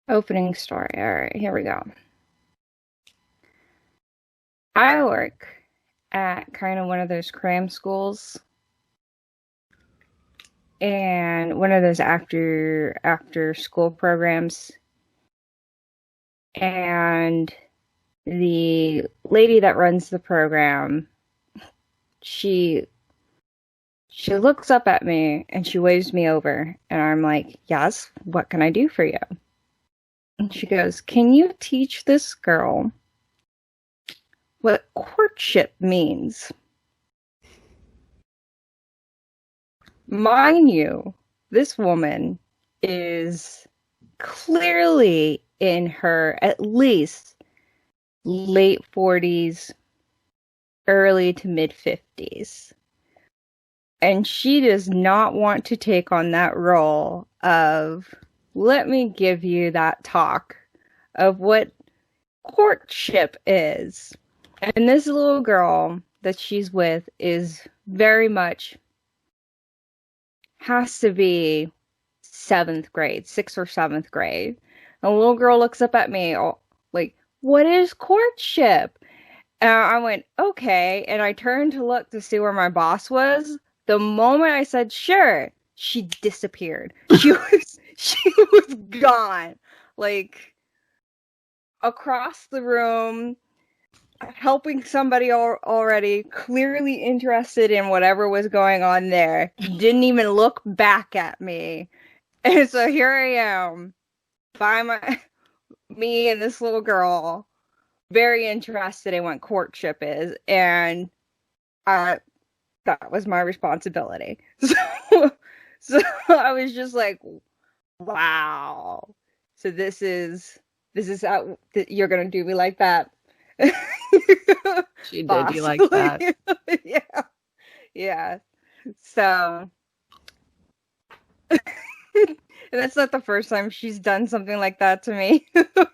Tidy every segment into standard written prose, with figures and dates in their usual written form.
Opening story. All right, here we go. I work at kind of one of those cram schools and one of those after school programs. And the lady that runs the program, she looks up at me and she waves me over and I'm like, "Yes, what can I do for you?" And she goes, "Can you teach this girl what courtship means?" Mind you, this woman is clearly in her at least late 40s, early to mid 50s. And she does not want to take on that role of, let me give you that talk of what courtship is. And this little girl that she's with is very much has to be seventh grade, sixth or seventh grade. And the little girl looks up at me, like, "What is courtship?" And I went, "Okay." And I turned to look to see where my boss was. The moment I said, "Sure," she disappeared. She was gone. Like, across the room, helping somebody already, clearly interested in whatever was going on there. Didn't even look back at me. And so here I am, by me and this little girl, very interested in what courtship is, and that was my responsibility. So I was just like, wow. So this is how you're gonna do me like that. She did you like that. Possibly. Yeah. Yeah. So and that's not the first time she's done something like that to me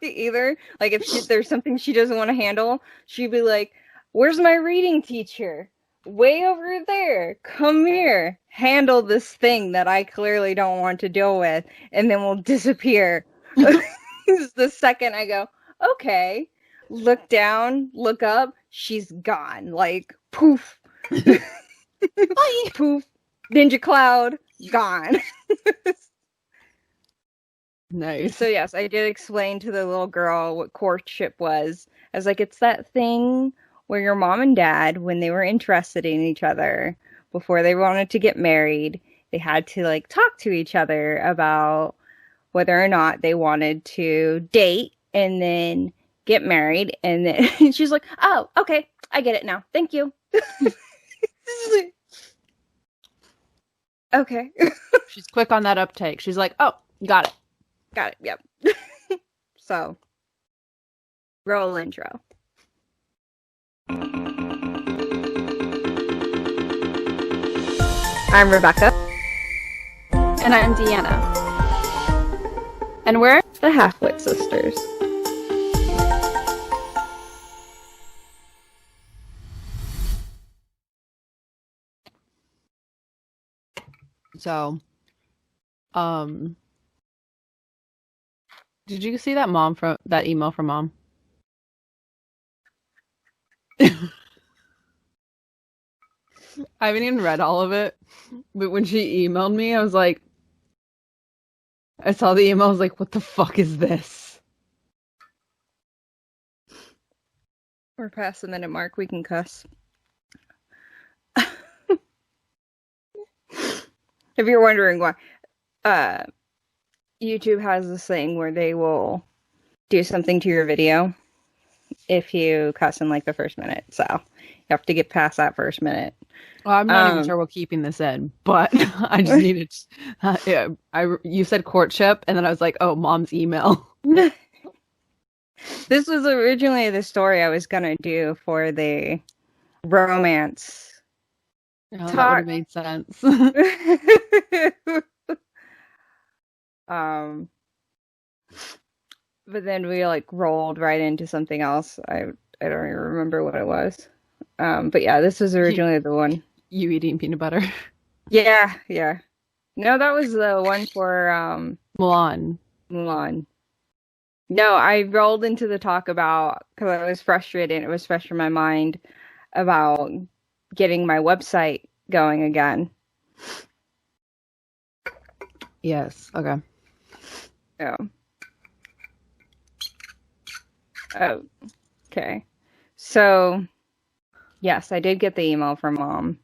either. Like if there's something she doesn't want to handle, she'd be like, "Where's my reading teacher? Way over there. Come here. Handle this thing that I clearly don't want to deal with," and then we'll disappear. The second I go, "Okay." Look down, look up, she's gone. Like poof. Poof. Ninja cloud, gone. Nice. So yes, I did explain to the little girl what courtship was. I was like, it's that thing where your mom and dad, when they were interested in each other, before they wanted to get married, they had to like talk to each other about whether or not they wanted to date and then get married. And then she's like, "Oh, okay, I get it now. Thank you." Okay. She's quick on that uptake. She's like, "Oh, got it." Got it. Yep. So, roll intro. I'm Rebecca. And I'm Deanna. And we're The Halfwit Sisters. So, did you see that email from mom? I haven't even read all of it, but when she emailed me, I was like, I saw the email, I was like, what the fuck is this? We're past the minute mark. We can cuss. If you're wondering why, YouTube has this thing where they will do something to your video if you cuss in like the first minute. So you have to get past that first minute. Well, I'm not even sure we're keeping this in, but I just needed. Yeah, you said courtship, and then I was like, oh, mom's email. This was originally the story I was gonna do for the romance. Oh, that would have made sense. But then we like rolled right into something else. I don't even remember what it was. But yeah, this was originally the one. You eating peanut butter? Yeah, yeah. No, that was the one for Mulan. Mulan. No, I rolled into the talk about, because I was frustrated, it was fresh in my mind about getting my website going again. Yes. Okay. Yeah. Oh, okay. So, yes, I did get the email from Mom.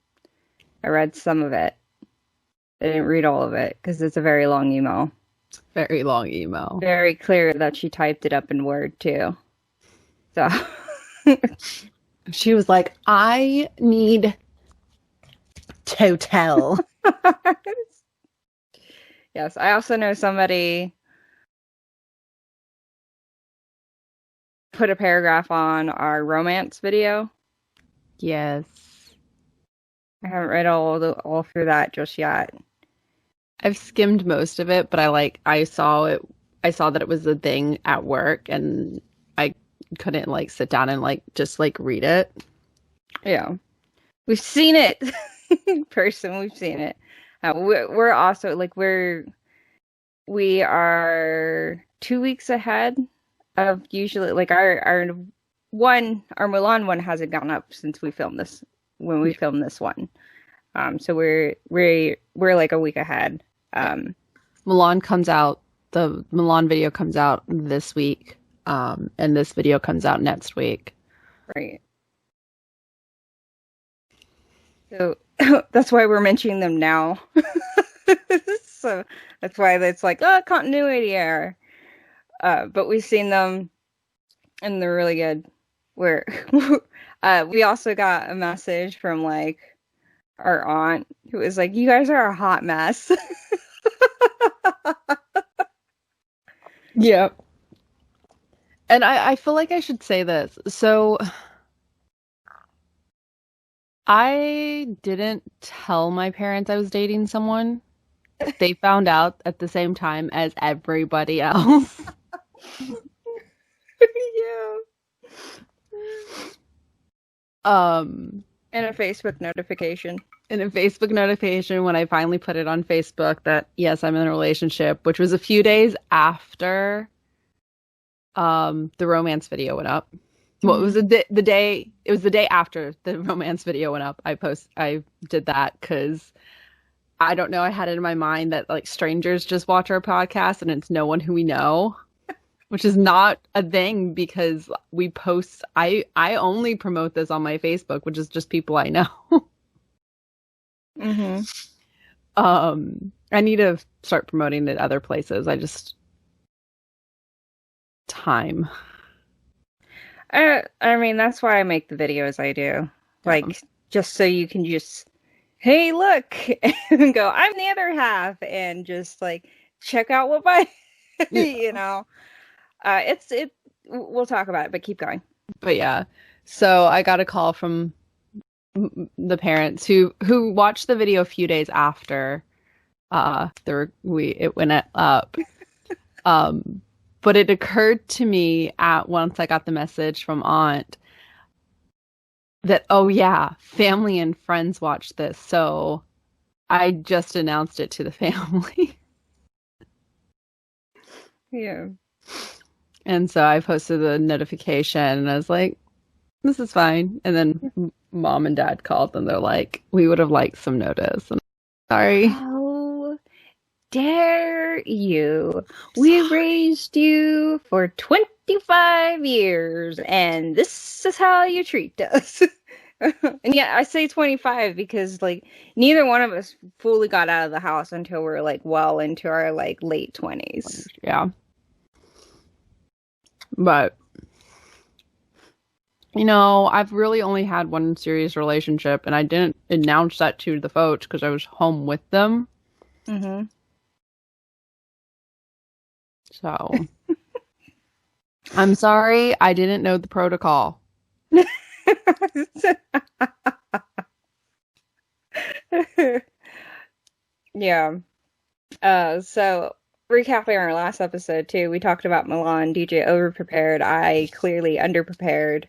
I read some of it. I didn't read all of it because it's a very long email. Very long email. Very clear that she typed it up in Word too. So She was like, I need to tell. yes, I also know somebody put a paragraph on our romance video. Yes. I haven't read all through that just yet. I've skimmed most of it, but I saw that it was a thing at work and I couldn't like sit down and just read it. Yeah. We've seen it in person. We've seen it. We're also like we are 2 weeks ahead of usually like our Milan one hasn't gone up since we filmed this when we filmed this one. So we're like a week ahead. The Milan video comes out this week, and this video comes out next week. Right. So that's why we're mentioning them now. So that's why it's like, oh, continuity error. But we've seen them and they're really good. Where we also got a message from like our aunt who was like, you guys are a hot mess. Yeah. And I feel like I should say this. So I didn't tell my parents I was dating someone. They found out at the same time as everybody else. Yeah. And a Facebook notification. In a Facebook notification when I finally put it on Facebook that yes, I'm in a relationship, which was a few days after the romance video went up. Well, it was the day. It was the day after the romance video went up. I did that because I don't know. I had it in my mind that like strangers just watch our podcast and it's no one who we know, which is not a thing because we post. I only promote this on my Facebook, which is just people I know. Mm-hmm. I need to start promoting it other places. Time. I mean, that's why I make the videos I do. Like, just so you can just, hey, look, and go, I'm the other half, and just like check out what my, you know, we'll talk about it, but keep going. But yeah, so I got a call from the parents who watched the video a few days after it went up. But it occurred to me once I got the message from Aunt that, oh yeah, family and friends watched this. So I just announced it to the family. Yeah. And so I posted the notification and I was like, this is fine. And then Mom and Dad called and they're like, we would have liked some notice. And sorry. How dare you? We raised you for 25 years and this is how you treat us. And yeah, I say 25 because like neither one of us fully got out of the house until we're like well into our like late 20s. Yeah. But you know, I've really only had one serious relationship and I didn't announce that to the folks because I was home with them. Mm-hmm. So I'm sorry, I didn't know the protocol. Yeah. So recapping our last episode too, we talked about Milan. DJ overprepared. I clearly underprepared.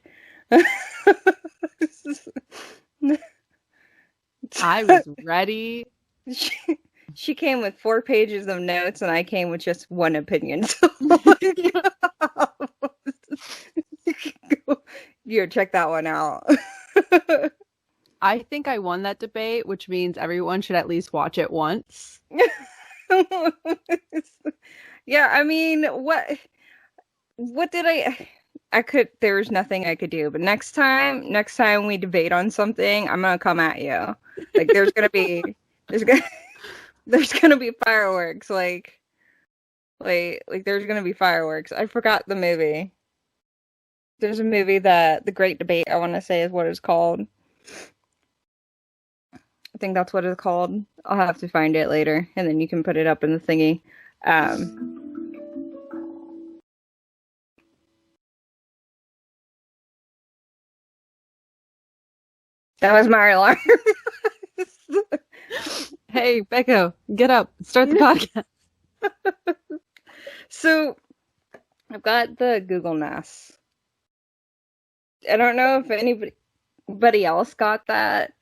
I was ready. She came with 4 pages of notes, and I came with just one opinion. You check that one out. I think I won that debate, which means everyone should at least watch it once. Yeah, I mean, what did there's nothing I could do, but next time we debate on something, I'm gonna come at you. Like there's gonna there's gonna be fireworks, like there's gonna be fireworks. I forgot the movie. There's a movie that The Great Debate, I want to say, is what it's called. I think that's what it's called. I'll have to find it later, and then you can put it up in the thingy. That was my alarm. Hey, Becca, get up. Start the podcast. So, I've got the Google Nest. I don't know if anybody else got that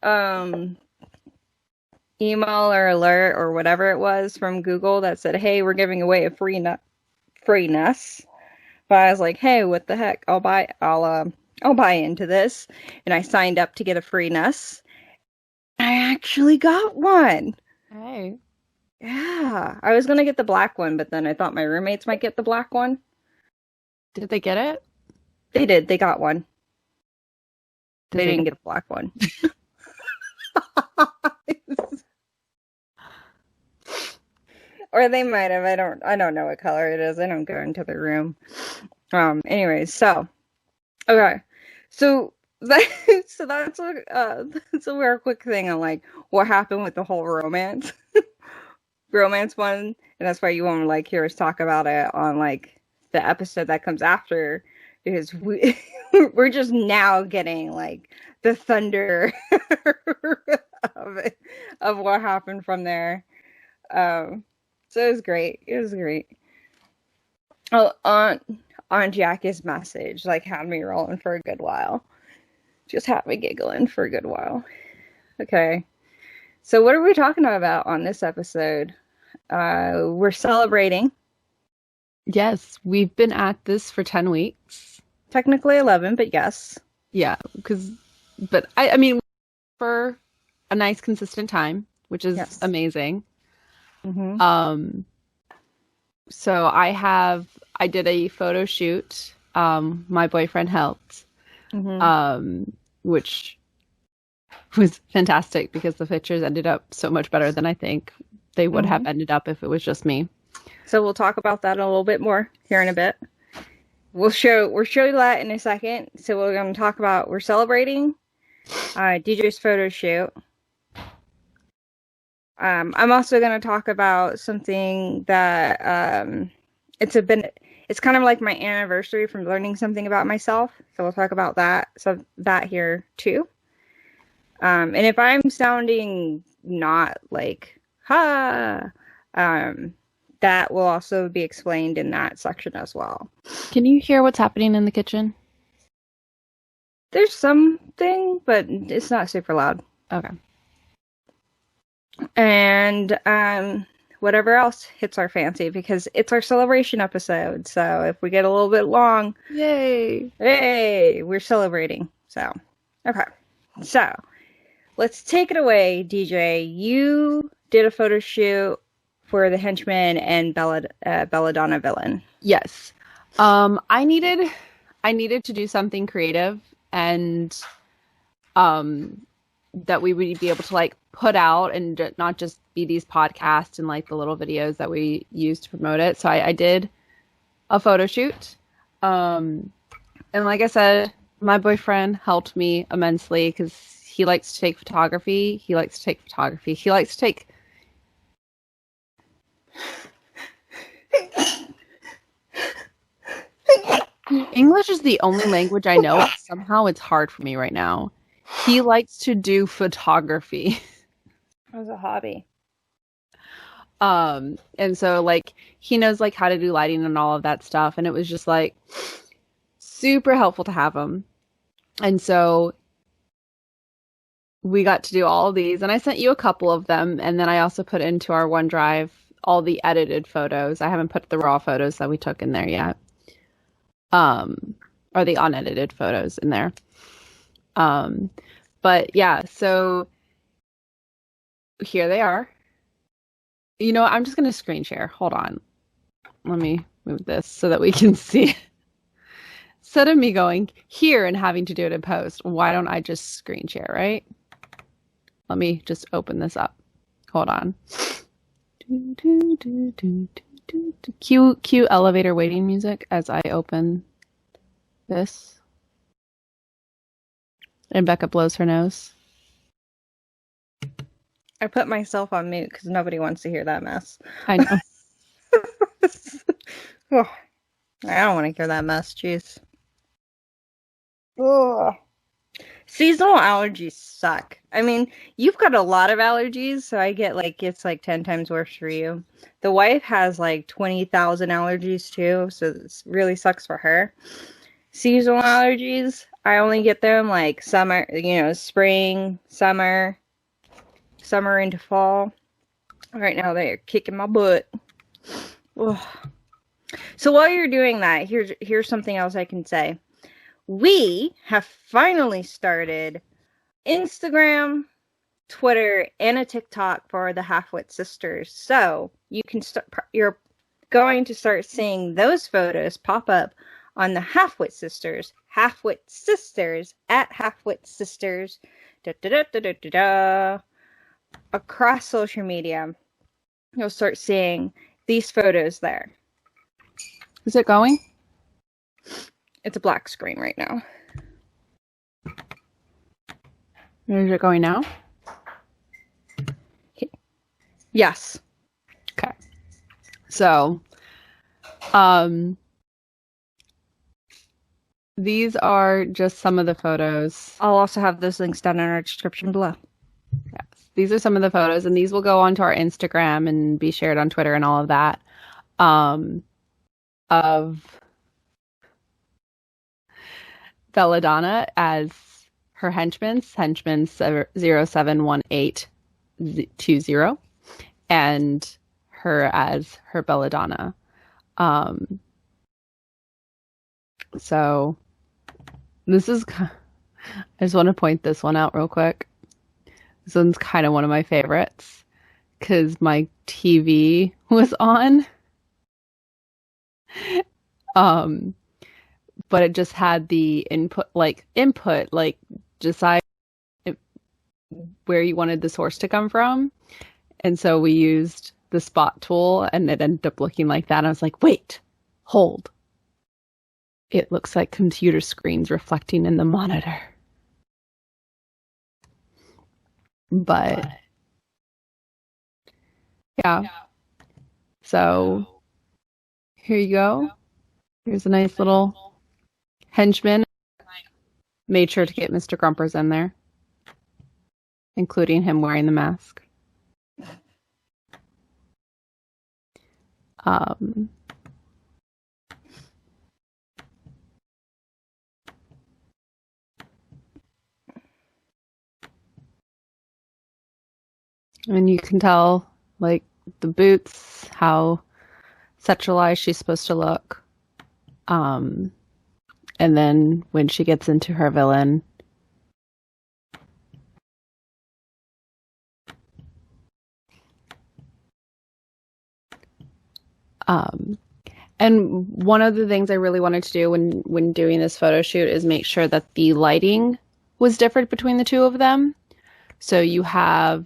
email or alert or whatever it was from Google that said, "Hey, we're giving away a free Nest." But I was like, "Hey, what the heck? I'll buy into this." And I signed up to get a free Nest. I actually got one. Hey. Yeah. I was going to get the black one, but then I thought my roommates might get the black one. Did they get it? They did. They got one. Did They didn't get the black one. Or they might have. I don't know what color it is. I don't go into the room. Anyways, so okay. So that's a very quick thing on like what happened with the whole romance one, and that's why you won't like hear us talk about it on like the episode that comes after, because we're just now getting like the thunder of what happened from there. So it was great. It was great. Oh, Aunt Jackie's message like had me rolling for a good while. Just had me giggling for a good while. Okay. So what are we talking about on this episode? We're celebrating. Yes, we've been at this for 10 weeks. Technically 11, but yes. Yeah, but I mean, for a nice consistent time, which is amazing. Mm-hmm. So I did a photo shoot. My boyfriend helped, which was fantastic because the pictures ended up so much better than I think they would have ended up if it was just me. So we'll talk about that a little bit more here in a bit. We'll show that in a second. So we're going to talk about, we're celebrating DJ's photo shoot. I'm also going to talk about something that it's kind of like my anniversary from learning something about myself. So we'll talk about that. So that here too. And if I'm sounding not like, that will also be explained in that section as well. Can you hear what's happening in the kitchen? There's something, but it's not super loud. Okay. And whatever else hits our fancy, because it's our celebration episode. So if we get a little bit long, yay! Hey, we're celebrating. So, okay. So, let's take it away, DJ. You did a photo shoot for the henchman and Belladonna villain. Yes. I needed to do something creative and that we would be able to like put out and not just be these podcasts and like the little videos that we use to promote it. So I did a photo shoot. And like I said, my boyfriend helped me immensely because he likes to take photography. He likes to take English is the only language I know. Somehow it's hard for me right now. He likes to do photography. As a hobby. And so like he knows like how to do lighting and all of that stuff. And it was just like super helpful to have him. And so we got to do all of these, and I sent you a couple of them. And then I also put into our OneDrive all the edited photos. I haven't put the raw photos that we took in there yet. Or or the unedited photos in there. But yeah, so here they are. You know what? I'm just going to screen share. Hold on. Let me move this so that we can see. Instead of me going here and having to do it in post, why don't I just screen share, right? Let me just open this up. Hold on. Cue elevator waiting music as I open this. And Becca blows her nose. I put myself on mute because nobody wants to hear that mess. I know. Oh, I don't want to hear that mess. Jeez. Ugh. Seasonal allergies suck. I mean, you've got a lot of allergies, so I get like it's like 10 times worse for you. The wife has like 20,000 allergies too, so this really sucks for her. Seasonal allergies, I only get them like summer, spring, summer into fall. Right now they're kicking my butt. Ugh. So while you're doing that, here's something else I can say. We have finally started Instagram, Twitter, and a TikTok for the Halfwit Sisters. So you're going to start seeing those photos pop up on the Halfwit Sisters at Halfwit Sisters, across social media. You'll start seeing these photos there. Is it going? It's a black screen right now. Is it going now? Yes. Okay. So, these are just some of the photos. I'll also have those links down in our description below. Yes. These are some of the photos, and these will go onto our Instagram and be shared on Twitter and all of that. Of Belladonna as her henchman 071820, and her as her Belladonna. So this is, I just want to point this one out real quick. This one's kind of one of my favorites because my TV was on. But it just had the input, decide where you wanted the source to come from. And so we used the spot tool and it ended up looking like that. And I was like, wait, hold. It looks like computer screens reflecting in the monitor. But yeah. So here you go. Here's a nice little henchman. Made sure to get Mr. Grumpers in there, including him wearing the mask. And you can tell, like, the boots, how sexualized she's supposed to look. And then when she gets into her villain, and one of the things I really wanted to do when doing this photo shoot is make sure that the lighting was different between the two of them. So you have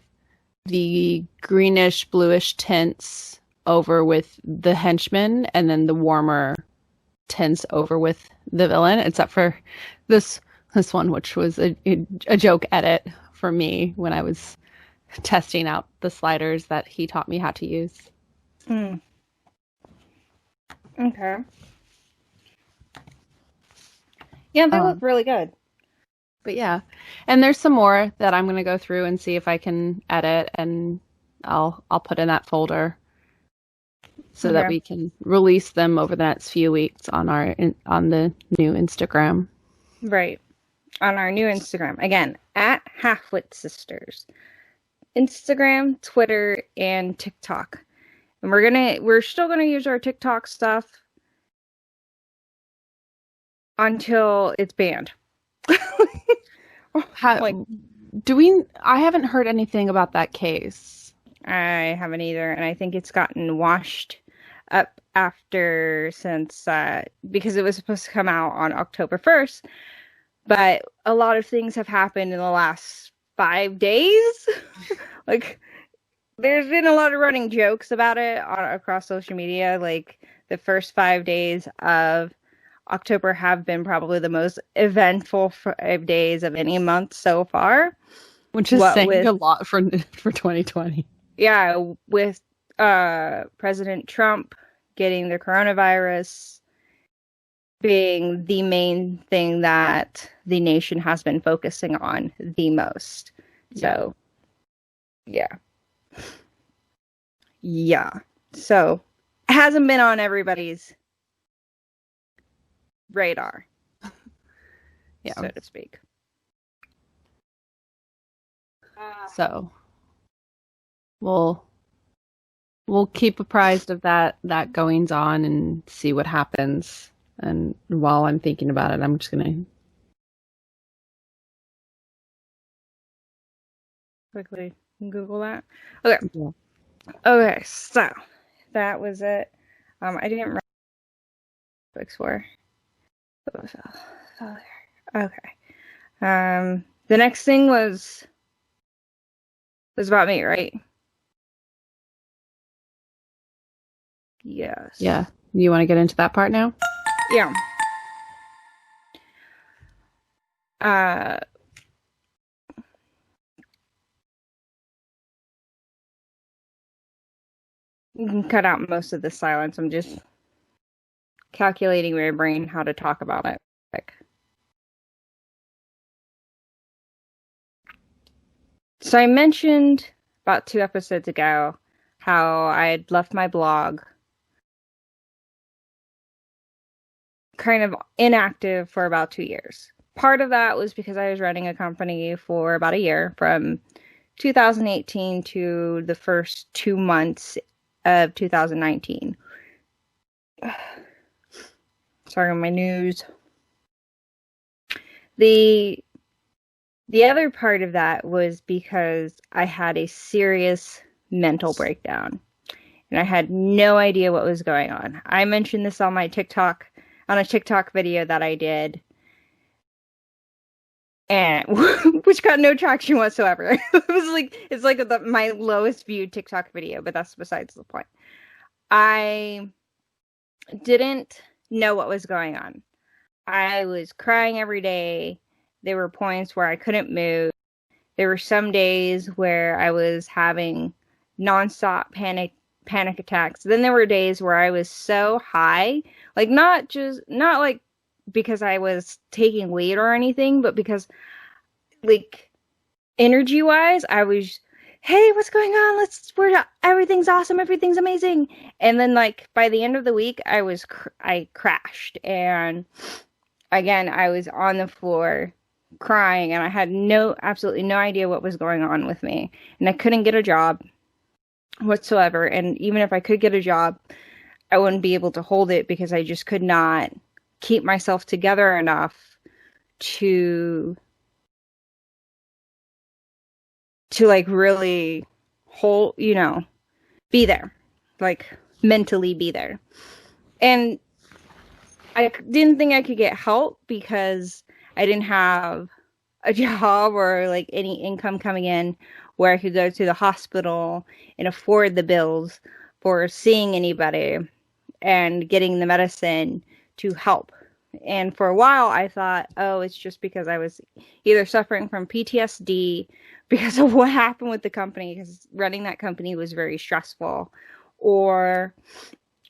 the greenish, bluish tints over with the henchman, and then the warmer tints over with the villain, except for this one, which was a joke edit for me when I was testing out the sliders that he taught me how to use. Okay. Yeah, they look really good. But yeah, and there's some more that I'm going to go through and see if I can edit, and I'll put in that folder so that we can release them over the next few weeks on the new Instagram. Right. On our new Instagram. Again, at Halfwit Sisters. Instagram, Twitter, and TikTok. And we're still gonna use our TikTok stuff until it's banned. Like, I haven't heard anything about that case. I haven't either, and I think it's gotten washed up since because it was supposed to come out on October 1st, but a lot of things have happened in the last 5 days. Like, there's been a lot of running jokes about it across social media. Like, the first 5 days of October have been probably the most eventful 5 days of any month so far. Which is saying a lot for 2020. Yeah, with President Trump getting the coronavirus being the main thing that the nation has been focusing on the most. So, yeah. Yeah. So, it hasn't been on everybody's radar, so to speak. So, we'll keep apprised of that goings on and see what happens. And while I'm thinking about it, I'm just gonna quickly Google that. Okay. Yeah. Okay, so that was it. I didn't remember books for. Okay. The next thing was about me, right? Yes. Yeah. You want to get into that part now? Yeah. You can cut out most of the silence. I'm just calculating my brain how to talk about it. So I mentioned about 2 episodes ago how I had left my blog kind of inactive for about 2 years. Part of that was because I was running a company for about a year, from 2018 to the first 2 months of 2019. Sorry, my news. The other part of that was because I had a serious mental breakdown, and I had no idea what was going on. I mentioned this on my TikTok, on a TikTok video that I did, and which got no traction whatsoever. It's like my lowest viewed TikTok video, but that's besides the point. I didn't know what was going on. I was crying every day. There were points where I couldn't move. There were some days where I was having nonstop panic attacks. Then there were days where I was so high, like not like because I was taking weed or anything, but because, like, energy wise, I was, hey, what's going on? Everything's awesome, everything's amazing. And then, like, by the end of the week, I crashed, and again, I was on the floor crying, and I had absolutely no idea what was going on with me, and I couldn't get a job whatsoever. And even if I could get a job, I wouldn't be able to hold it because I just could not keep myself together enough to like really hold, be there, like mentally be there. And I didn't think I could get help because I didn't have a job or like any income coming in where I could go to the hospital and afford the bills for seeing anybody and getting the medicine to help. And for a while I thought, oh, it's just because I was either suffering from PTSD because of what happened with the company, because running that company was very stressful, or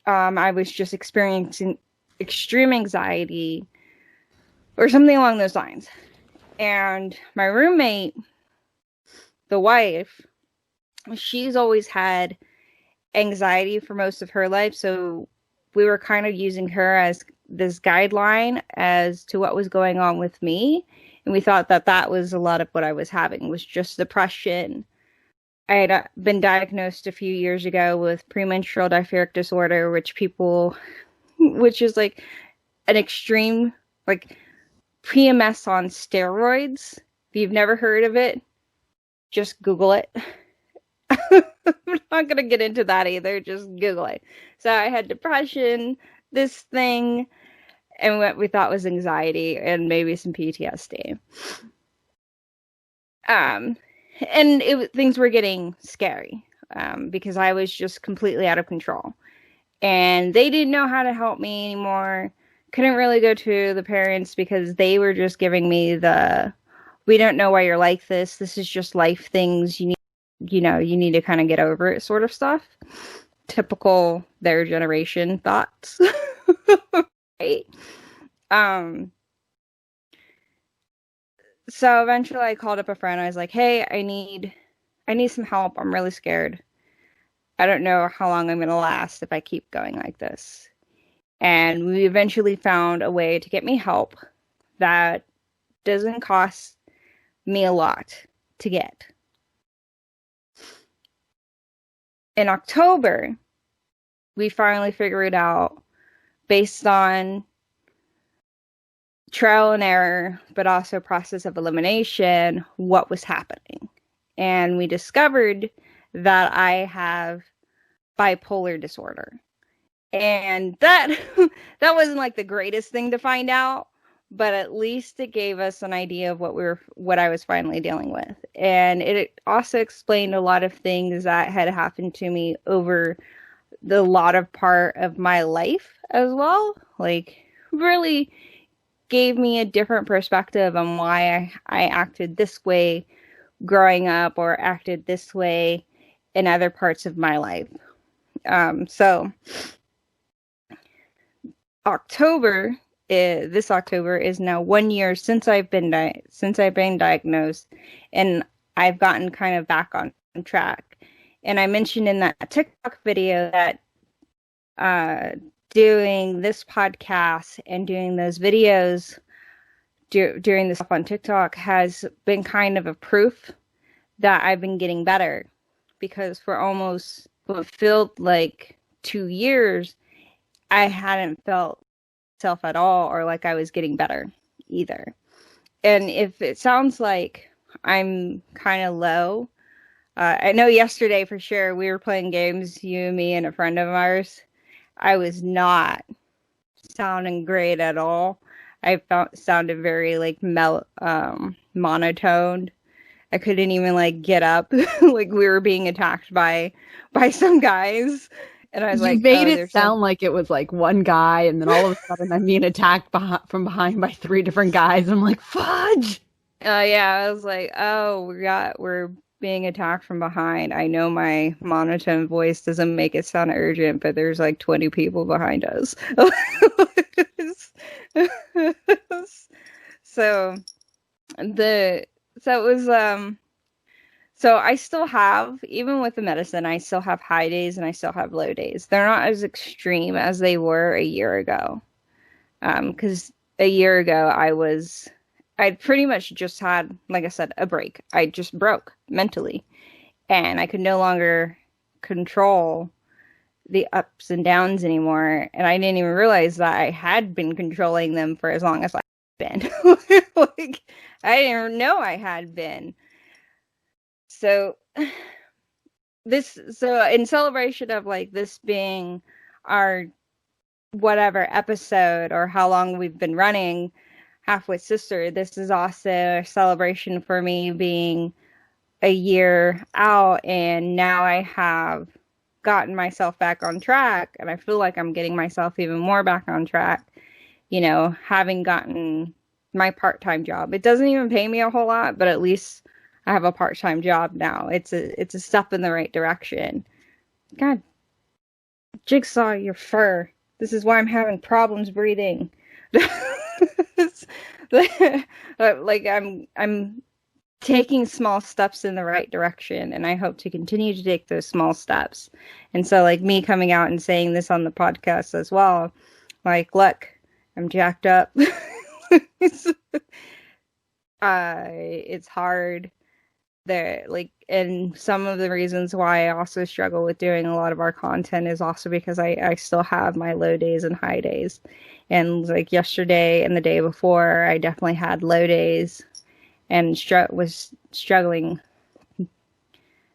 I was just experiencing extreme anxiety or something along those lines. And my roommate, the wife, she's always had anxiety for most of her life, so we were kind of using her as this guideline as to what was going on with me, and we thought that was a lot of what I was having, was just depression. I had been diagnosed a few years ago with premenstrual dysphoric disorder, which is like an extreme like PMS on steroids. If you've never heard of it, just Google it. I'm not going to get into that either. Just Google it. So I had depression, this thing, and what we thought was anxiety and maybe some PTSD. And things were getting scary because I was just completely out of control. And they didn't know how to help me anymore. Couldn't really go to the parents because they were just giving me we don't know why you're like this. This is just life things. You need to kind of get over it sort of stuff. Typical their generation thoughts. Right? So eventually I called up a friend. I was like, hey, I need some help. I'm really scared. I don't know how long I'm going to last if I keep going like this. And we eventually found a way to get me help that doesn't cost me a lot to get. In October, we finally figured out, based on trial and error, but also process of elimination, what was happening. And we discovered that I have bipolar disorder. And that wasn't like the greatest thing to find out, but at least it gave us an idea of what I was finally dealing with. And it also explained a lot of things that had happened to me over the lot of part of my life as well. Like, really gave me a different perspective on why I acted this way growing up or acted this way in other parts of my life. So this October is now 1 year since I've been diagnosed, and I've gotten kind of back on track. And I mentioned in that TikTok video that doing this podcast and doing those videos during this stuff on TikTok has been kind of a proof that I've been getting better, because for almost what felt like 2 years, I hadn't felt myself at all or like I was getting better either. And if it sounds like I'm kind of low, I know yesterday for sure we were playing games, you, me, and a friend of ours. I was not sounding great at all. I sounded very like monotoned. I couldn't even like get up. Like we were being attacked by some guys, and I was like, you made it sound like it was like one guy, and then all of a sudden I'm being attacked from behind by 3 different guys. I'm like, fudge. Yeah, I was like, oh, we're being attacked from behind. I know my monotone voice doesn't make it sound urgent, but there's like 20 people behind us. So I still have, even with the medicine, I still have high days and I still have low days. They're not as extreme as they were a year ago. Because a year ago I'd pretty much just had, like I said, a break. I just broke mentally, and I could no longer control the ups and downs anymore. And I didn't even realize that I had been controlling them for as long as I've been. Like, I didn't know I had been. So in celebration of like this being our whatever episode or how long we've been running Halfwit Sister, this is also a celebration for me being a year out, and now I have gotten myself back on track, and I feel like I'm getting myself even more back on track, having gotten my part-time job. It doesn't even pay me a whole lot, but at least I have a part-time job now. It's a step in the right direction. God, Jigsaw, your fur. This is why I'm having problems breathing. Like I'm taking small steps in the right direction, and I hope to continue to take those small steps. And so, like, me coming out and saying this on the podcast as well, like, look, I'm jacked up. It's hard. there, like, and some of the reasons why I also struggle with doing a lot of our content is also because I still have my low days and high days. And like yesterday and the day before, I definitely had low days and was struggling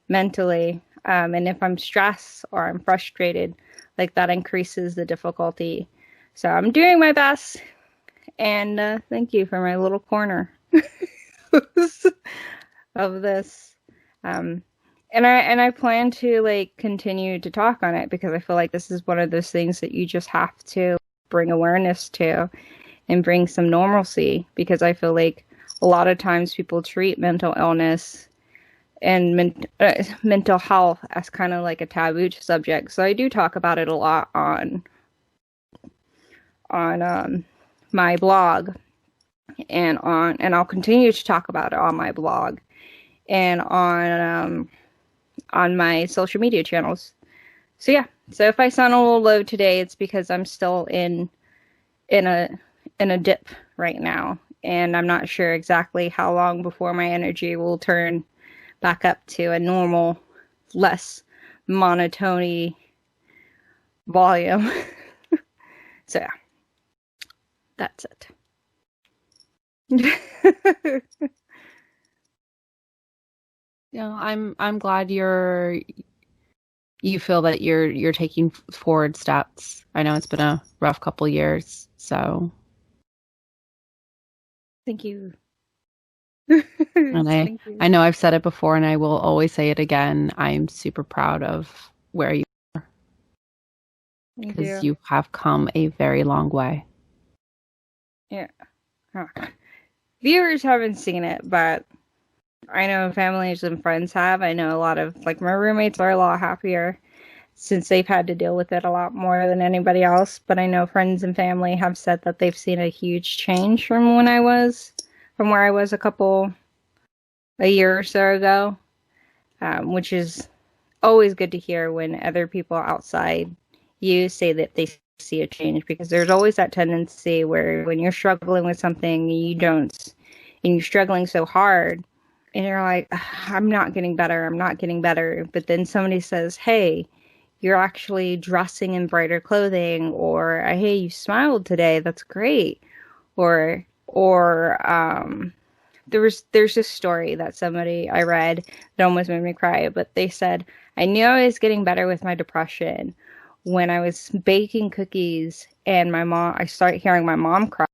mentally. And if I'm stressed or I'm frustrated, like that increases the difficulty. So I'm doing my best. And thank you for my little corner of this. And I plan to like continue to talk on it because I feel like this is one of those things that you just have to bring awareness to and bring some normalcy, because I feel like a lot of times people treat mental illness and mental health as kind of like a taboo subject. So I do talk about it a lot on my blog, and I'll continue to talk about it on my blog and on my social media channels. So yeah, so if I sound a little low today, it's because I'm still in a dip right now, and I'm not sure exactly how long before my energy will turn back up to a normal, less monotony volume. So yeah, that's it. Yeah, I'm glad you feel that you're taking forward steps. I know it's been a rough couple years, so Thank you. and Thank you. I know I've said it before and I will always say it again. I'm super proud of where you are because you have come a very long way. Yeah. Huh. Viewers haven't seen it, but I know families and friends have. I know a lot of, like, my roommates are a lot happier since they've had to deal with it a lot more than anybody else. But I know friends and family have said that they've seen a huge change from where I was a year or so ago, which is always good to hear when other people outside you say that they see a change, because there's always that tendency where when you're struggling with something and you're struggling so hard and you're like, I'm not getting better. But then somebody says, hey, you're actually dressing in brighter clothing, or hey, you smiled today, that's great. Or there's this story that somebody I read that almost made me cry, but they said, I knew I was getting better with my depression when I was baking cookies and I started hearing my mom cry,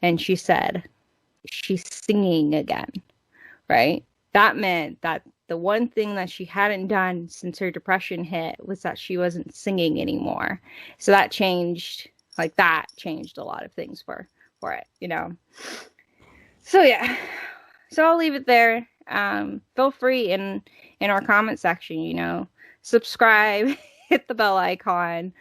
and she said she's singing again, right? That meant that the one thing that she hadn't done since her depression hit was that she wasn't singing anymore. So that changed a lot of things for it, you know. So yeah, so I'll leave it there. Feel free in our comment section, you know, subscribe, hit the bell icon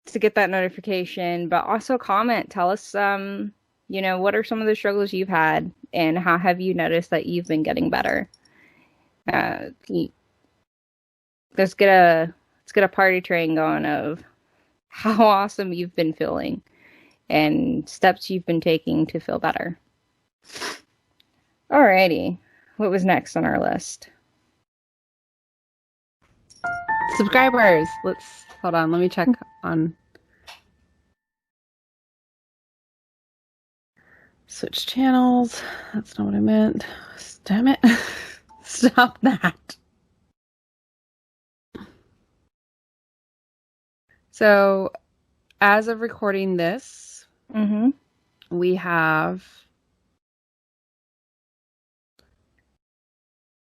to get that notification, but also comment. Tell us, you know, what are some of the struggles you've had, and how have you noticed that you've been getting better? Let's get a party train going of how awesome you've been feeling and steps you've been taking to feel better. Alrighty, what was next on our list? Subscribers. Hold on. Let me check on switch channels. That's not what I meant. Damn it. Stop that. So, as of recording this, we have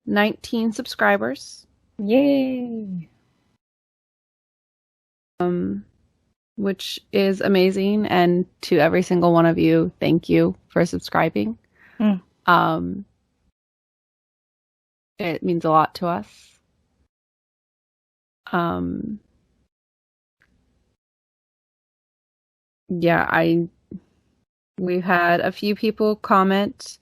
19 subscribers. Yay! Which is amazing, and to every single one of you, thank you for subscribing. It means a lot to us. Yeah, we've had a few people comment.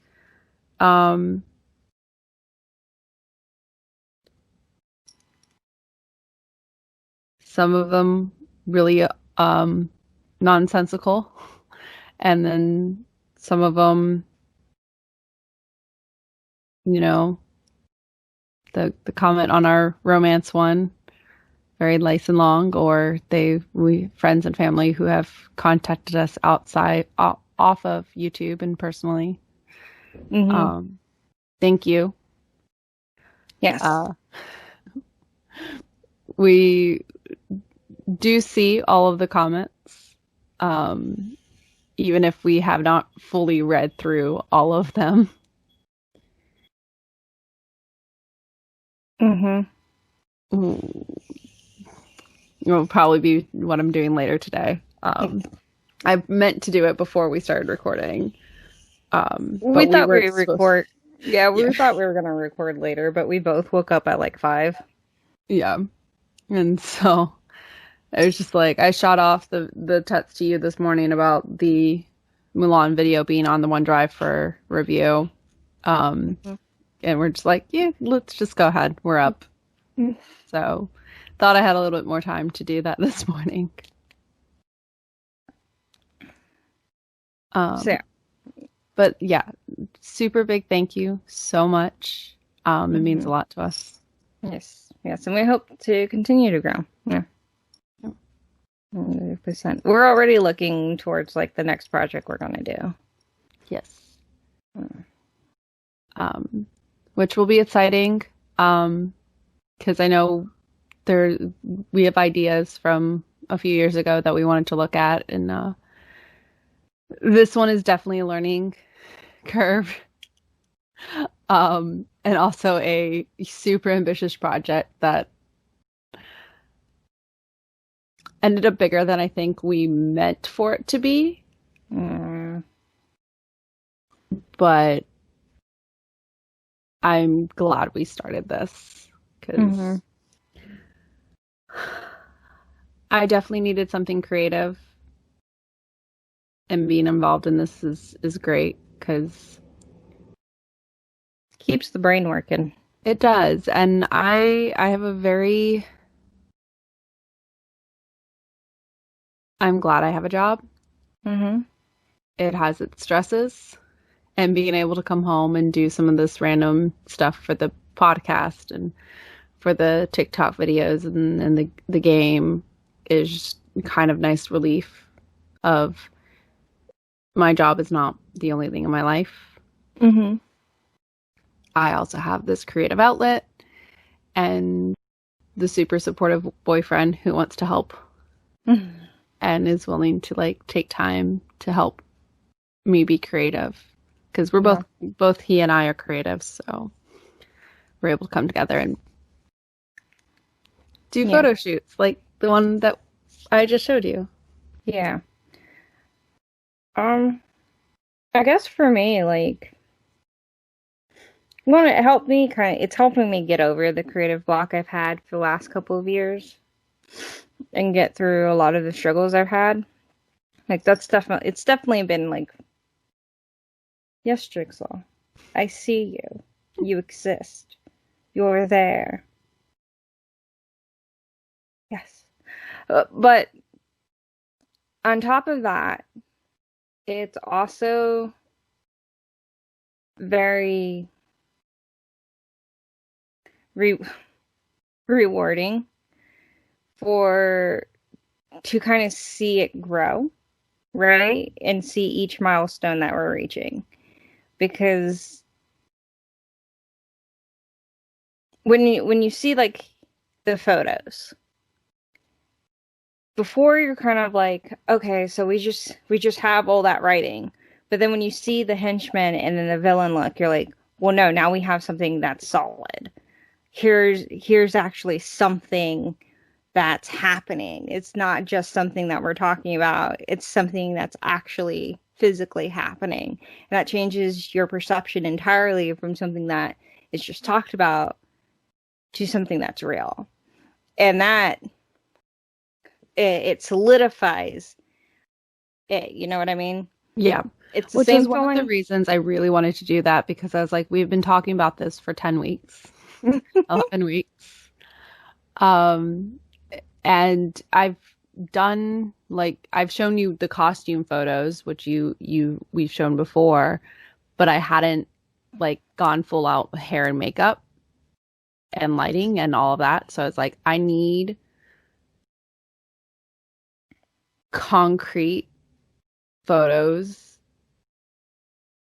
Some of them really nonsensical, and then some of them, you know, the comment on our romance one, very nice and long, or we friends and family who have contacted us off of YouTube and personally. Thank you. Yes. We do see all of the comments, even if we have not fully read through all of them. Will probably be what I'm doing later today. I meant to do it before we started recording. We thought we would record. Yeah, we thought we were going to record later, but we both woke up at like 5. Yeah. And so I was just like, I shot off the text to you this morning about the Mulan video being on the OneDrive for review. And we're just like, yeah, let's just go ahead. We're up. So thought I had a little bit more time to do that this morning. But yeah, super big thank you so much. It means a lot to us. Yes, and we hope to continue to grow. Yeah. 100%. We're already looking towards like the next project we're going to do. Yes. Which will be exciting. Because I know we have ideas from a few years ago that we wanted to look at, and this one is definitely a learning curve. And also a super ambitious project that ended up bigger than I think we meant for it to be. But I'm glad we started this because I definitely needed something creative, and being involved in this is great because keeps the brain working. It does. And I have I'm glad I have a job. It has its stresses, and being able to come home and do some of this random stuff for the podcast and for the TikTok videos and the game is kind of nice relief of my job is not the only thing in my life. I also have this creative outlet and the super supportive boyfriend who wants to help and is willing to like take time to help me be creative because we're both he and I are creative, so we're able to come together and do photo shoots like the one that I just showed you. Yeah. I guess for me, like, well, it's helping me get over the creative block I've had for the last couple of years and get through a lot of the struggles I've had. Like, it's definitely been like, yes, Jigsaw, I see you. You exist. You're there. Yes. But on top of that, it's also very rewarding to kind of see it grow, right? And see each milestone that we're reaching. Because when you see like the photos, before you're kind of like, okay, so we just have all that writing. But then when you see the henchman and then the villain look, you're like, well, no, now we have something that's solid. Here's actually something that's happening. It's not just something that we're talking about. It's something that's actually physically happening. And that changes your perception entirely from something that is just talked about to something that's real. And that it solidifies it, you know what I mean? Yeah. It's the same feeling. One of the reasons I really wanted to do that, because I was like, we've been talking about this for 10 weeks, 11 weeks. And I've done, like, I've shown you the costume photos, which we've shown before, but I hadn't, like, gone full out hair and makeup. and lighting and all of that. So it's like I need concrete photos.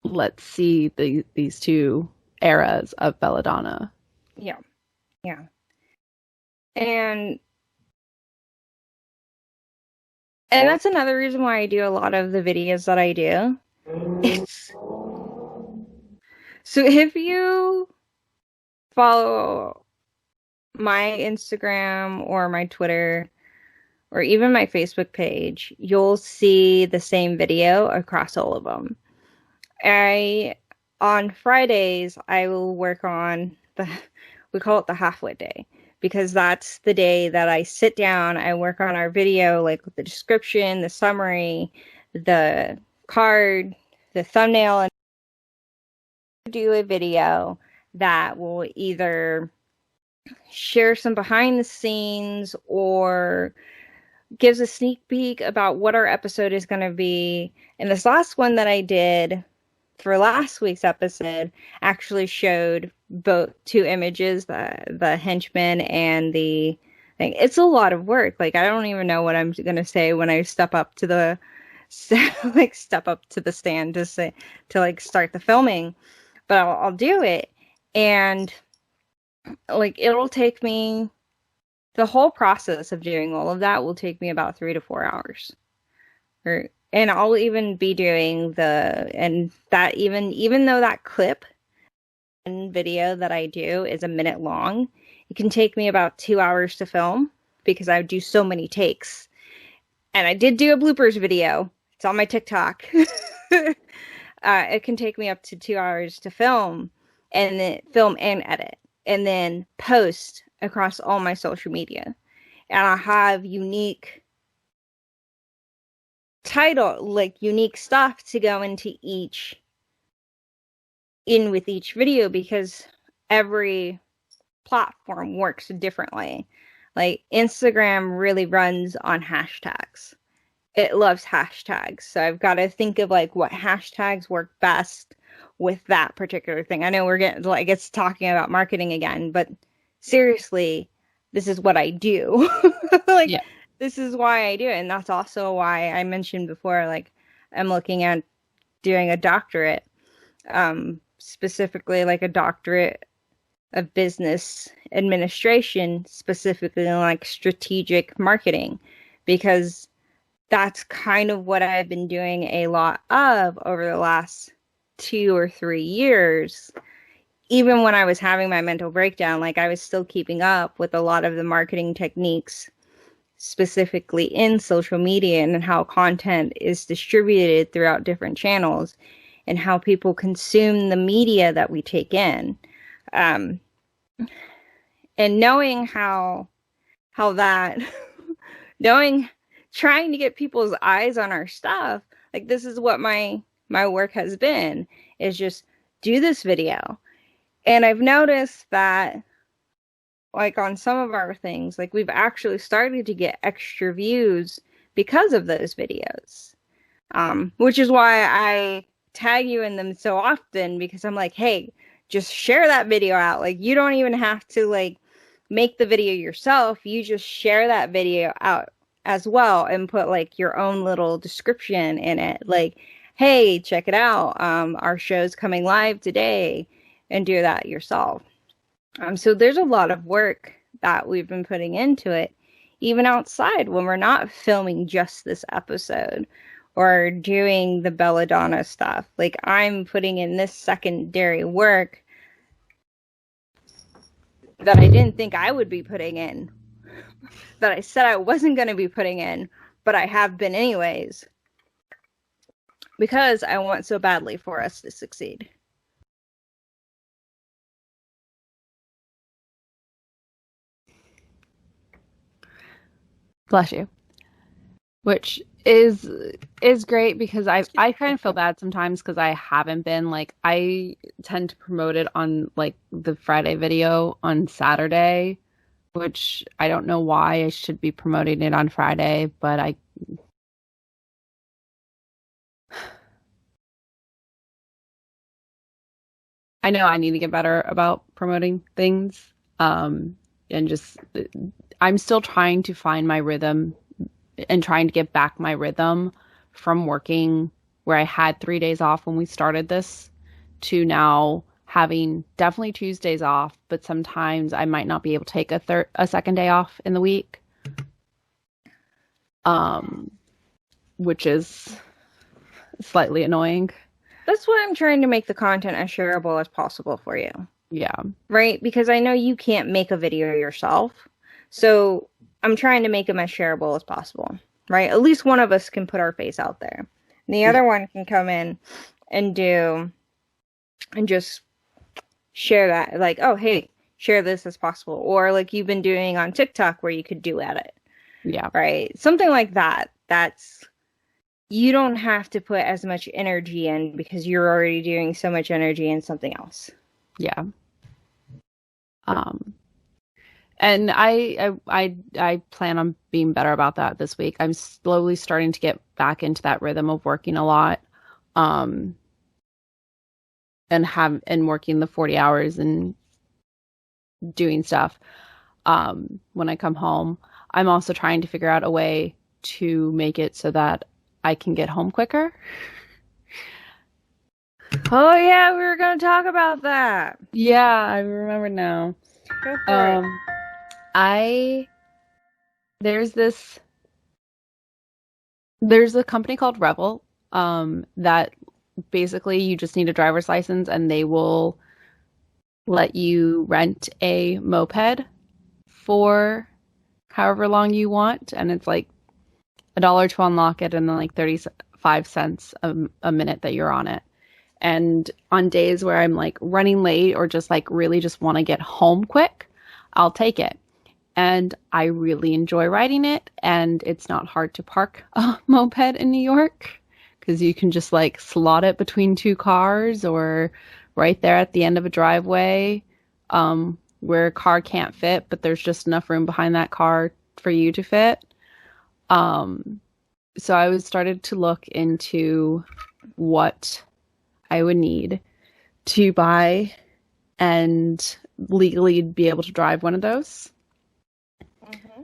Let's see these two eras of Belladonna. Yeah. Yeah. And that's another reason why I do a lot of the videos that I do. It's so if you follow my Instagram or my Twitter or even my Facebook page, you'll see the same video across all of them. On Fridays, I will work on we call it the Halfwit day, because that's the day that I sit down, I work on our video, like with the description, the summary, the card, the thumbnail, and do a video that will either share some behind the scenes or gives a sneak peek about what our episode is going to be. And this last one that I did for last week's episode actually showed both two images, the henchman and the thing. It's a lot of work. Like, I don't even know what I'm going to say when I step up to the stand to like start the filming, but I'll do it. And like, it'll take me, the whole process of doing all of that will take me about 3 to 4 hours. And I'll even be doing even though that clip and video that I do is a minute long, it can take me about 2 hours to film because I do so many takes. And I did do a bloopers video. It's on my TikTok. It can take me up to 2 hours to film and edit and then post across all my social media. And I have unique stuff to go into with each video, because every platform works differently. Like, Instagram really runs on hashtags. It loves hashtags. So I've got to think of like what hashtags work best with that particular thing. I know we're getting like it's talking about marketing again, but seriously, this is what I do. Like, yeah. This is why I do it. And that's also why I mentioned before, like, I'm looking at doing a doctorate, specifically like a doctorate of business administration, specifically in like strategic marketing, because that's kind of what I've been doing a lot of over the last 2 or 3 years. Even when I was having my mental breakdown, like, I was still keeping up with a lot of the marketing techniques, specifically in social media, and how content is distributed throughout different channels and how people consume the media that we take in. And knowing how that, trying to get people's eyes on our stuff, like, this is what my work has been, is just do this video. And I've noticed that, like, on some of our things, like, we've actually started to get extra views because of those videos, which is why I tag you in them so often, because I'm like, hey, just share that video out. Like, you don't even have to like make the video yourself. You just share that video out as well and put like your own little description in it, like, hey, check it out, our show's coming live today, and do that yourself. So there's a lot of work that we've been putting into it, even outside when we're not filming just this episode or doing the Belladonna stuff. Like, I'm putting in this secondary work that I didn't think I would be putting in, that I said I wasn't going to be putting in, but I have been anyways, because I want so badly for us to succeed. Bless you. Which is great, because I kind of feel bad sometimes because I haven't been, like, I tend to promote it on like the Friday video on Saturday, which I don't know why I should be promoting it on Friday, but I know I need to get better about promoting things. And just, I'm still trying to find my rhythm and trying to get back my rhythm from working where I had 3 days off when we started this to now having definitely Tuesdays off, but sometimes I might not be able to take a second day off in the week. Which is slightly annoying. That's why I'm trying to make the content as shareable as possible for you. Yeah. Right? Because I know you can't make a video yourself. So I'm trying to make them as shareable as possible. Right? At least one of us can put our face out there. And the other one can come in and just share that. Like, oh, hey, share this as possible. Or like you've been doing on TikTok where you could do edit. Yeah. Right? Something like that. That's, you don't have to put as much energy in because you're already doing so much energy in something else. Yeah. And I plan on being better about that this week. I'm slowly starting to get back into that rhythm of working a lot, and working the 40 hours and doing stuff. When I come home, I'm also trying to figure out a way to make it so that I can get home quicker. Oh yeah, we were going to talk about that. Yeah, I remember now. Go for it. There's a company called Revel, that basically you just need a driver's license and they will let you rent a moped for however long you want, and it's like $1 to unlock it and then like 35 cents a minute that you're on it. And on days where I'm like running late or just like really just want to get home quick, I'll take it. And I really enjoy riding it. And it's not hard to park a moped in New York because you can just like slot it between two cars or right there at the end of a driveway, where a car can't fit, but there's just enough room behind that car for you to fit. So I started to look into what I would need to buy and legally be able to drive one of those. Mm-hmm.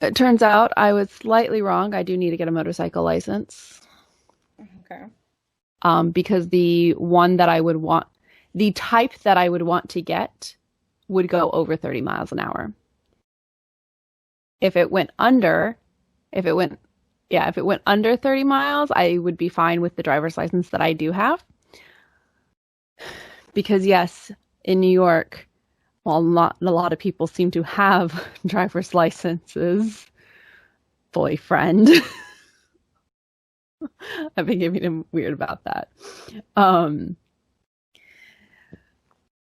It turns out I was slightly wrong. I do need to get a motorcycle license. Okay. Because the type that I would want to get would go over 30 miles an hour. If it went under 30 miles, I would be fine with the driver's license that I do have. Because yes, in New York, while not a lot of people seem to have driver's licenses, boyfriend. I've been giving him weird about that.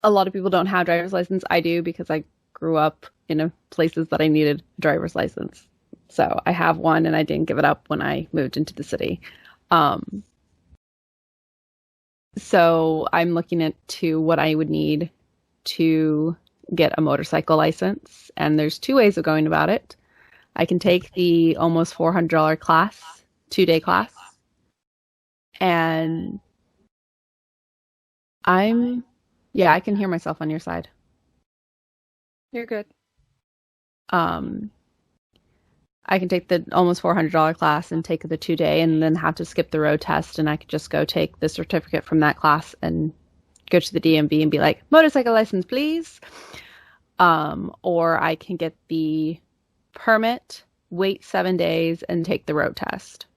A lot of people don't have driver's license. I do because I grew up in places that I needed a driver's license. So I have one and I didn't give it up when I moved into the city. So I'm looking into what I would need to get a motorcycle license. And there's two ways of going about it. I can take the almost $400 class, 2-day class. And I can hear myself on your side. You're good. I can take the almost $400 class and take the 2-day and then have to skip the road test, and I could just go take the certificate from that class and go to the DMV and be like, motorcycle license, please. Or I can get the permit, wait 7 days, and take the road test.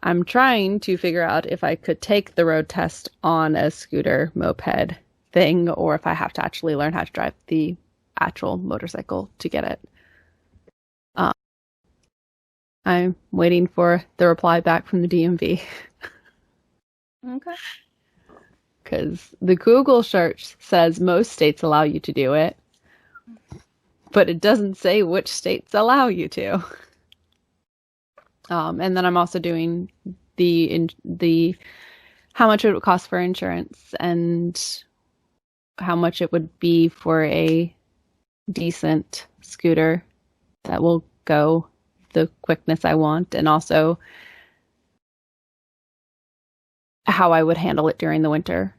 I'm trying to figure out if I could take the road test on a scooter moped thing, or if I have to actually learn how to drive the actual motorcycle to get it. I'm waiting for the reply back from the DMV. Okay. Because the Google search says most states allow you to do it, but it doesn't say which states allow you to. And then I'm also doing the how much it would cost for insurance and how much it would be for a decent scooter that will go the quickness I want, and also how I would handle it during the winter,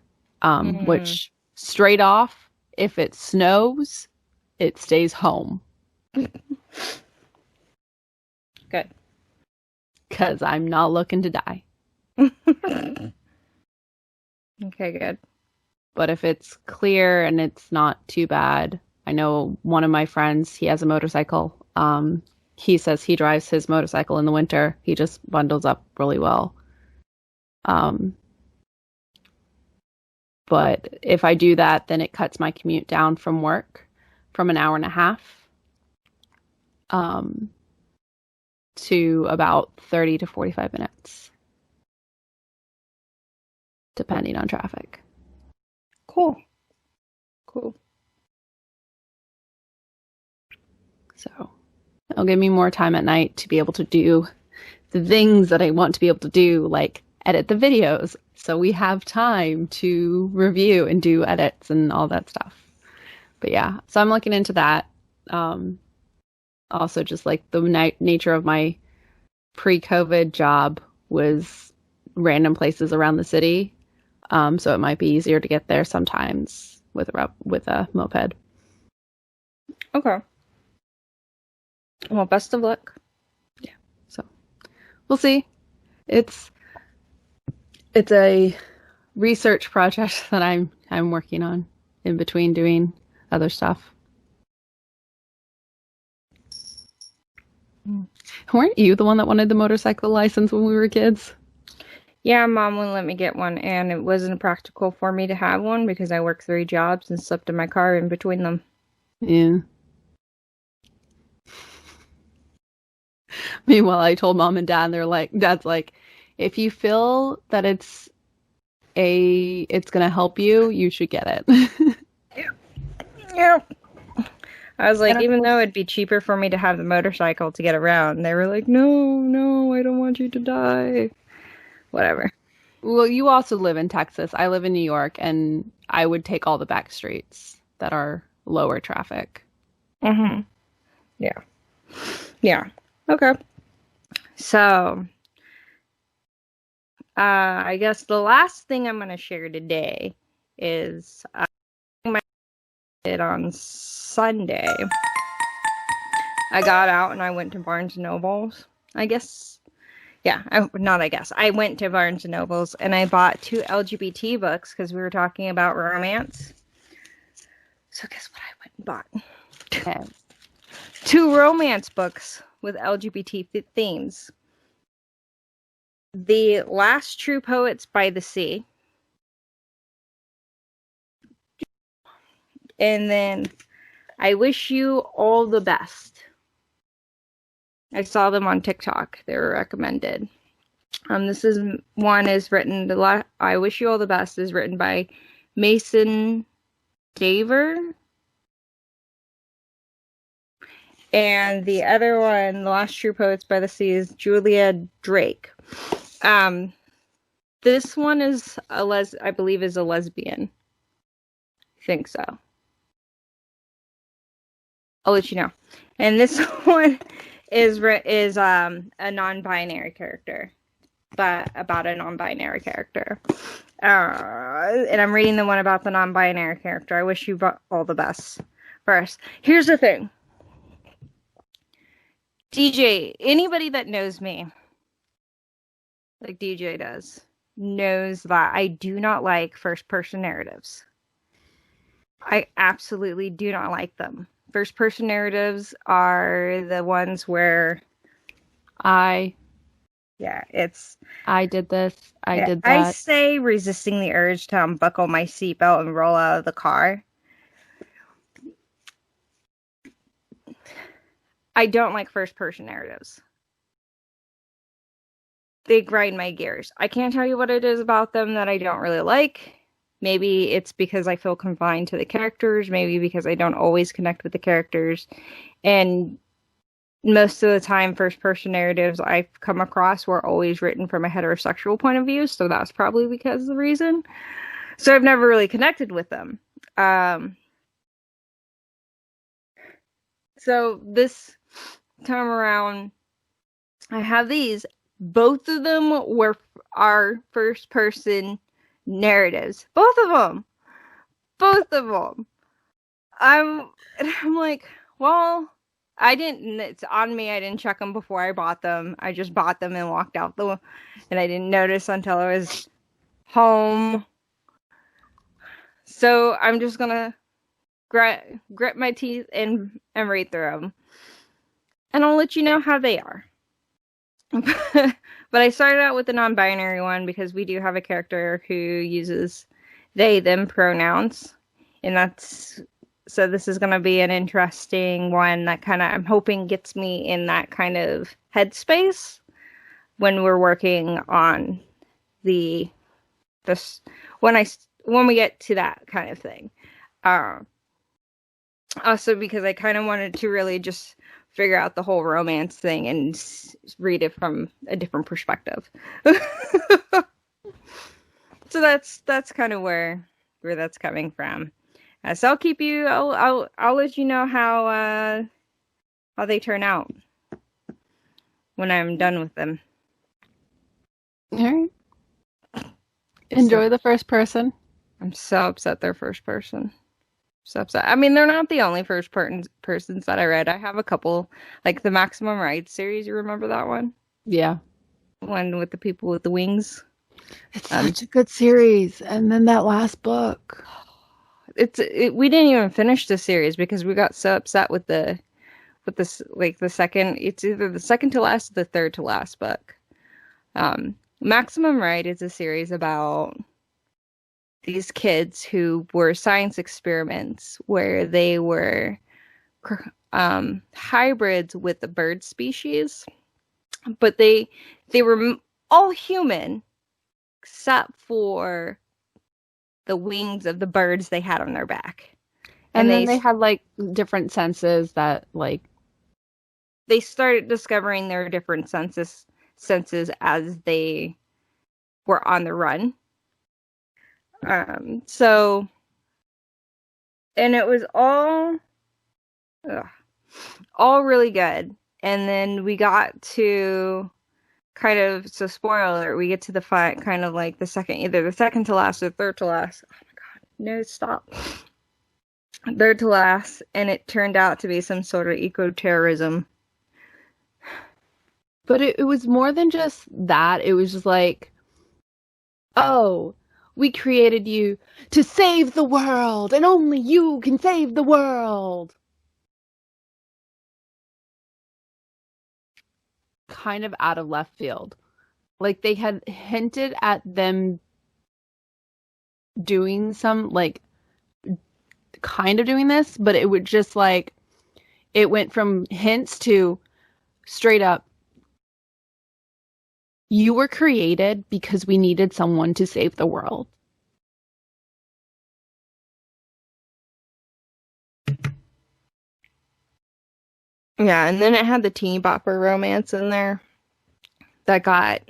which straight off, if it snows, it stays home. Good. Because I'm not looking to die. Okay, good. But if it's clear and it's not too bad, I know one of my friends, he has a motorcycle. He says he drives his motorcycle in the winter. He just bundles up really well. But if I do that, then it cuts my commute down from work from an hour and a half to about 30 to 45 minutes, depending on traffic. Cool. So it'll give me more time at night to be able to do the things that I want to be able to do, like edit the videos. So we have time to review and do edits and all that stuff. But yeah, so I'm looking into that. Also, just like the nature of my pre-COVID job was random places around the city. So it might be easier to get there sometimes with a moped. Okay. Well, best of luck. Yeah. So we'll see. It's a research project that I'm working on in between doing other stuff. Weren't you the one that wanted the motorcycle license when we were kids? Yeah, Mom wouldn't let me get one, and it wasn't practical for me to have one because I work 3 jobs and slept in my car in between them. Yeah. Meanwhile, I told Mom and Dad, and Dad's like, if you feel that it's gonna help you, you should get it. Yeah. I was like, even though it'd be cheaper for me to have the motorcycle to get around, they were like, no, I don't want you to die. Whatever. Well, you also live in Texas. I live in New York, and I would take all the back streets that are lower traffic. Mm-hmm. Yeah. Okay. So, I guess the last thing I'm going to share today is on Sunday. I got out and I went to Barnes & Noble's. I went to Barnes & Noble's and I bought 2 LGBT books because we were talking about romance. So guess what I went and bought? Okay. 2 romance books with LGBT themes. The Last True Poets by the Sea. And then I Wish You All the Best. I saw them on TikTok. They were recommended. This is one is written. I Wish You All the Best is written by Mason Deaver, and the other one, The Last True Poets by the Sea, is Julia Drake. This one is I believe is a lesbian. I think so. I'll let you know. And this one is a non-binary character, but about a non-binary character. And I'm reading the one about the non-binary character. I wish you all the best. First, here's the thing. DJ, anybody that knows me, like DJ does, knows that I do not like first-person narratives. I absolutely do not like them. First-person narratives are the ones where I did this. I did that. I say resisting the urge to unbuckle my seatbelt and roll out of the car. I don't like first-person narratives. They grind my gears. I can't tell you what it is about them that I don't really like. Maybe it's because I feel confined to the characters. Maybe because I don't always connect with the characters. And most of the time, first-person narratives I've come across were always written from a heterosexual point of view. So that's probably because of the reason. So I've never really connected with them. So this time around, I have these. Both of them are first-person narratives. Both of them. Both of them. I'm like, well, I didn't. It's on me. I didn't check them before I bought them. I just bought them and walked out and I didn't notice until I was home. So I'm just gonna grit my teeth and read through them, and I'll let you know how they are. But I started out with the non-binary one because we do have a character who uses they them pronouns, and so this is going to be an interesting one that kind of I'm hoping gets me in that kind of headspace when we're working on this when we get to that kind of thing. Also because I kind of wanted to really just figure out the whole romance thing and read it from a different perspective. So that's kind of where that's coming from. So I'll keep you. I'll let you know how they turn out when I'm done with them. All right. Enjoy the first person. I'm so upset they're first person. So upset. I mean, they're not the only first persons that I read. I have a couple, like the Maximum Ride series. You remember that one? Yeah. One with the people with the wings. It's such a good series. And then that last book. We didn't even finish the series because we got so upset with this, like the second. It's either the second to last or the third to last book. Maximum Ride is a series about these kids who were science experiments where they were hybrids with the bird species, but they were all human except for the wings of the birds they had on their back. And then they had like different senses that like they started discovering their different senses as they were on the run. So, and it was all really good. And then we got to kind of, so spoiler alert, we get to the fight, kind of like either the second to last or third to last. Oh my God, no, stop. Third to last, and it turned out to be some sort of eco-terrorism. But it was more than just that. It was just like, oh, we created you to save the world, and only you can save the world. Kind of out of left field. Like, they had hinted at them doing some, like, kind of doing this, but it would just, like, it went from hints to straight up, you were created because we needed someone to save the world. Yeah, and then it had the teeny bopper romance in there that got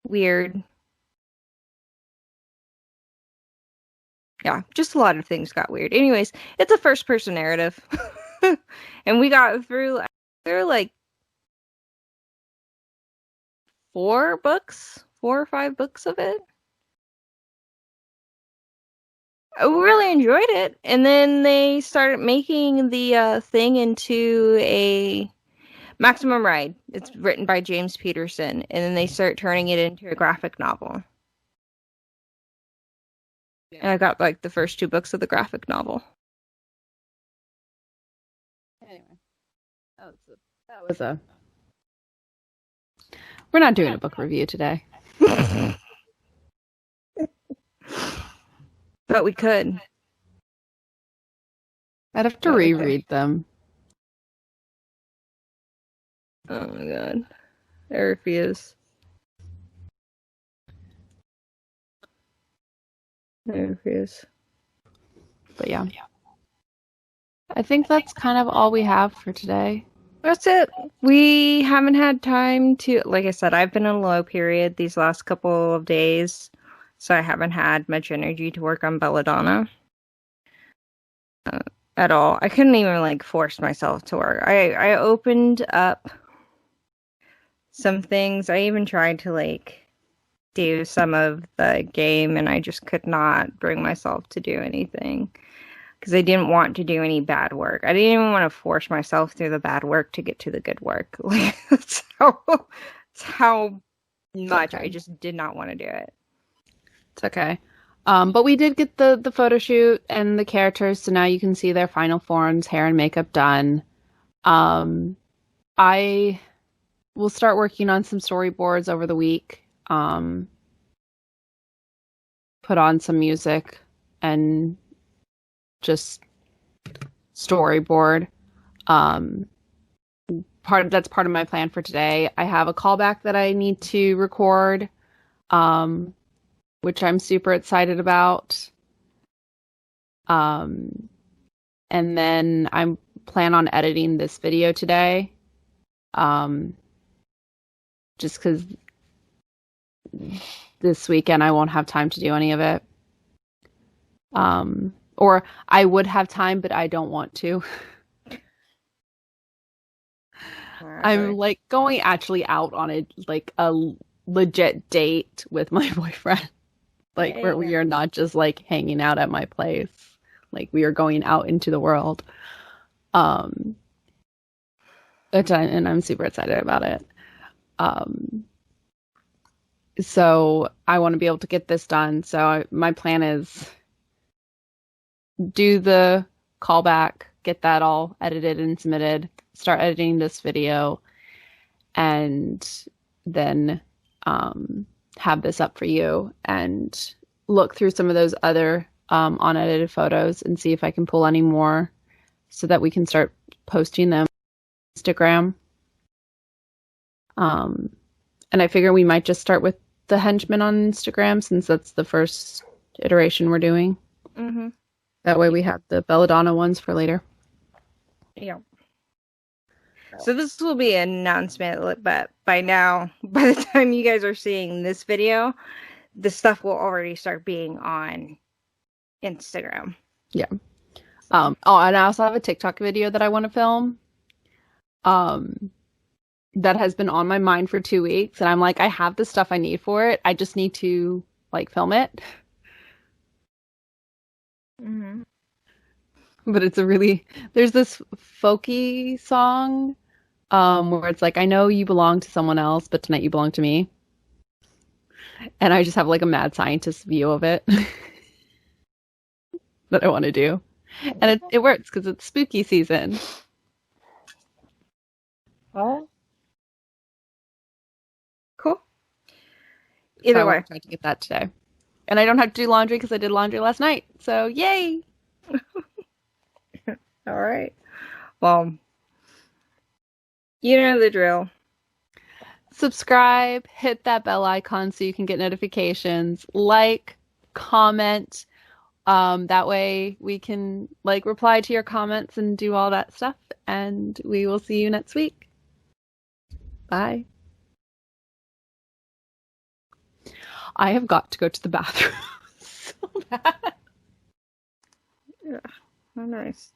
weird. Yeah, just a lot of things got weird. Anyways, it's a first person narrative. And we got through like 4 or 5 books of it. I really enjoyed it. And then they started making the thing into a Maximum Ride. It's written by James Patterson. And then they start turning it into a graphic novel. Yeah. And I got like the first 2 books of the graphic novel. Anyway, that was a... We're not doing a book review today. But we could. I'd have to reread them. Oh my God. I refuse. But yeah. I think that's kind of all we have for today. That's it. We haven't had time to, like I said, I've been in a low period these last couple of days, so I haven't had much energy to work on Belladonna at all. I couldn't even like force myself to work. I opened up some things. I even tried to like do some of the game, and I just could not bring myself to do anything because I didn't want to do any bad work. I didn't even want to force myself through the bad work to get to the good work. Like that's how much I just did not want to do it. It's okay. But we did get the photo shoot and the characters, so now you can see their final forms, hair and makeup done. I will start working on some storyboards over the week. Put on some music and just storyboard. That's part of my plan for today. I have a callback that I need to record, which I'm super excited about. And then I plan on editing this video today. Just because this weekend I won't have time to do any of it. Or I would have time, but I don't want to. I'm like going actually out on a legit date with my boyfriend. Like where we are not just like hanging out at my place. Like we are going out into the world. And I'm super excited about it. So I want to be able to get this done. So my plan is do the callback, get that all edited and submitted, start editing this video, and then have this up for you and look through some of those other unedited photos and see if I can pull any more so that we can start posting them on Instagram. And I figure we might just start with the henchman on Instagram since that's the first iteration we're doing. Mm-hmm. That way we have the Belladonna ones for later. Yeah. So this will be an announcement, but by the time you guys are seeing this video, the stuff will already start being on Instagram. Yeah. And I also have a TikTok video that I want to film. That has been on my mind for 2 weeks, and I'm like, I have the stuff I need for it. I just need to like film it. Mm-hmm. But there's this folky song where it's like, I know you belong to someone else, but tonight you belong to me. And I just have like a mad scientist view of it that I want to do. And it works because it's spooky season. Oh. Cool. Either way. I tried to get that today. And I don't have to do laundry because I did laundry last night. So yay! All right. Well, you know the drill. Subscribe, hit that bell icon so you can get notifications, like, comment. That way we can like reply to your comments and do all that stuff. And we will see you next week. Bye. I have got to go to the bathroom so bad. Yeah, oh, nice.